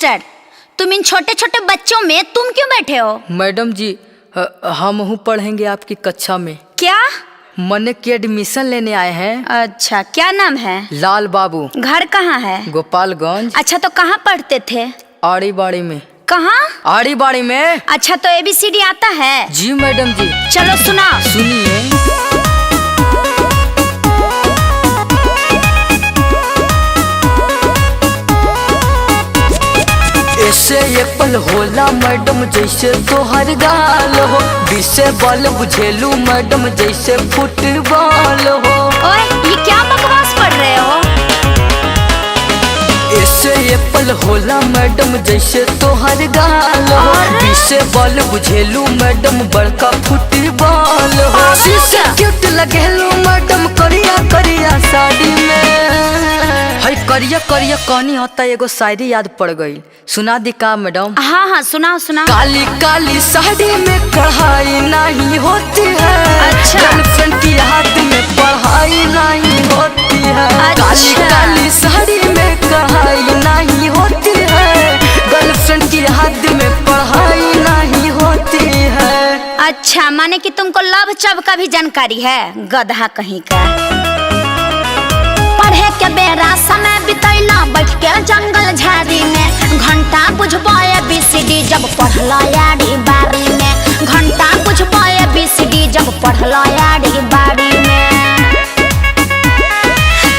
Master, तुम इन छोटे छोटे बच्चों में तुम क्यों बैठे हो? मैडम जी हम पढ़ेंगे आपकी कक्षा में। क्या? मने की एडमिशन लेने आए हैं। अच्छा, क्या नाम है? लाल बाबू। घर कहाँ है? गोपालगंज। अच्छा, तो कहाँ पढ़ते थे? आड़ी बाड़ी में। कहाँ? आड़ी बाड़ी में। अच्छा, तो ABCD आता है? जी मैडम जी। चलो सुना। सुनिए। ऐसे एप्पल होला मैडम जैसे तोहर गाल हो, बीसे बॉल बुझेलू मैडम जैसे फुटबॉल हो। ओए, ये क्या बकवास पढ़ रहे हो? ऐसे एप्पल होला मैडम जैसे तोहर गाल हो, बीसे बॉल बुझेलू मैडम बड़का फुटबॉल हो। शीशे क्यूट लगेलू मैडम करिया करिया साड़ी में। हाय करिया करिया कहनी होता एगो शायरी याद पड़ गई, सुना दी का मैडम? हाँ हाँ, सुनाओ सुनाओ। काली काली साड़ी में कढ़ाई नहीं होती है। अच्छा। गर्लफ्रेंड की हाथ में पढ़ाई नहीं होती है। अच्छा। काली काली साड़ी में कढ़ाई नहीं होती है। गर्लफ्रेंड की हाथ में पढ़ाई नहीं होती है। अच्छा, माने कि तुमको लव चब का भी जानकारी है, गधा कहीं का। पढ़े के बेरा समय बितैला बैठ के जंगल झाड़ी में, घंटा बुझबो ABCD जब पढ़लो यारी बारी में। घंटा बुझबो ABCD जब पढ़लो यारी बारी में।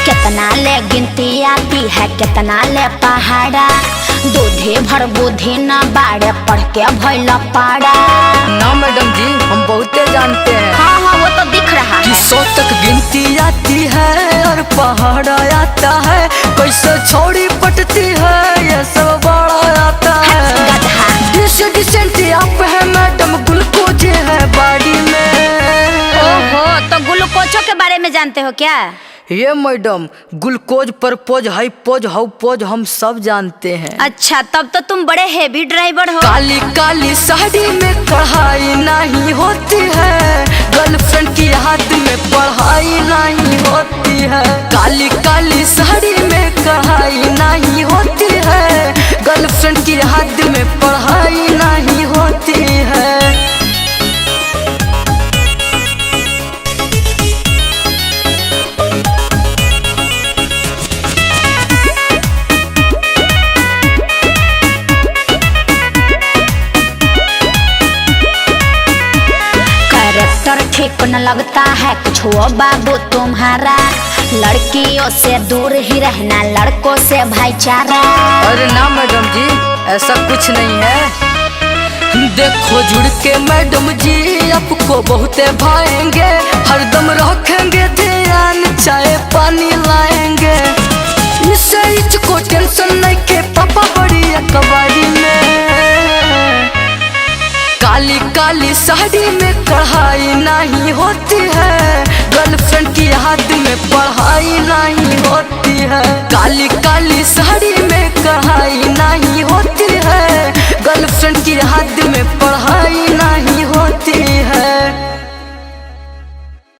कितना ले गिनती आती है, कितना ले पहाड़ा, दूधे भर बुद्धि न बाड़े पढ़ के भइला पाड़ा। ना मैडम जी, हम बहुते जानते हैं। हाँ हाँ, वो तो दिख रहा है। 100 तक गिनती आती है और पहाड़ा आता है, कैसे छोड़ी पटती है ये सब बड़ा आता है। गधा। डिसेंट आप है मैडम, ग्लूकोज है बाड़ी में। ओहो, तो ग्लूकोजो के बारे में जानते हो क्या? ये मैडम ग्लूकोज परपोज हाइपोज हाउपोज हम सब जानते हैं। अच्छा, तब तो तुम बड़े हेवी ड्राइवर हो। काली काली साड़ी में कढ़ाई नहीं होती है। गर्लफ्रेंड की हाथ में पढ़ाई नहीं होती है। काली काली साड़ी में कढ़ाई नहीं होती है। गर्लफ्रेंड की हाथ में पढ़ाई नहीं होती है। ठीक न लगता है कुछ वो बाबू तुम्हारा, लड़कियों से दूर ही रहना, लड़कों से भाईचारा। अरे ना मैडम जी, ऐसा कुछ नहीं है। देखो जुड़ के मैडम जी आपको बहुते भाएंगे, हरदम रखेंगे ध्यान, चाय पानी लाएंगे। इससे इसको टेंशन नहीं के पापा बड़ी अखबारी में। काली काली साड़ी में कढ़ाई नहीं होती है। गर्लफ्रेंड की हाथ में पढ़ाई नहीं होती है। काली काली